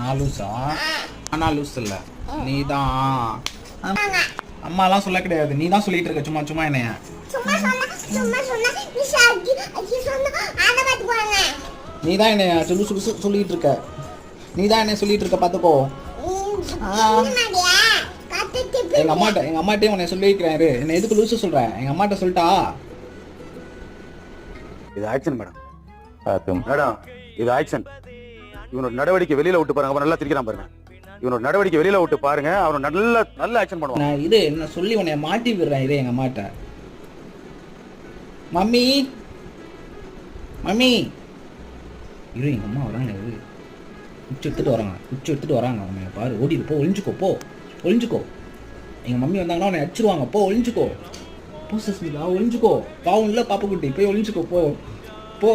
நான் லூசா? நான் லூஸ் இல்லை, நீ தான். அம்மாலாம் சொல்ல கிடையாது, நீ தான் சொல்லிட்டு இருக்க சும்மா சும்மா என்னைய. நீ தான் என்னைய சொல்லிட்டு இருக்க, நீ தான் என்னைய சொல்லிட்டு இருக்க, பார்த்துக்கோ. எங்க அம்மாட்டையும் உன்னை சொல்லி வைக்கிறேன். என்ன எதுக்கு லூசு சொல்றேன்? எங்க அம்மாட்ட சொல்லிட்டா? இது ஆக்ஷன் மேடம். மேடம் இது ஆக்ஷன். இவனோட நடவடிக்கை வெளியில விட்டு பாருங்க, அவன் நல்லா திரிக்கிறான் பாருங்க. இவனோட நடவடிக்கை வெளியில விட்டு பாருங்க, அவன் நல்ல ஆக்ஷன் பண்ணுவான். நான் இது என்ன சொல்லி உன்னை மாட்டி விடுறேன். இது எங்க அம்மாட்ட. மம்மி மம்மி இரு, எங்க அம்மா வராங்க. குச்சி எடுத்துட்டு வராங்க. அவனை பாரு, ஓடிடு, போ, ஒளிஞ்சுக்கோ, போ, ஒளிஞ்சுக்கோ. எங்க மம்மி வந்தாங்கன்னா உன்னை அடிச்சிருவாங்க. போ, ஒளிஞ்சுக்கோ, போ சஸ்மிதா, ஒளிஞ்சுக்கோ. பாவம் இல்லை பாப்பா குட்டி, போய் ஒளிஞ்சுக்கோ, போ போ.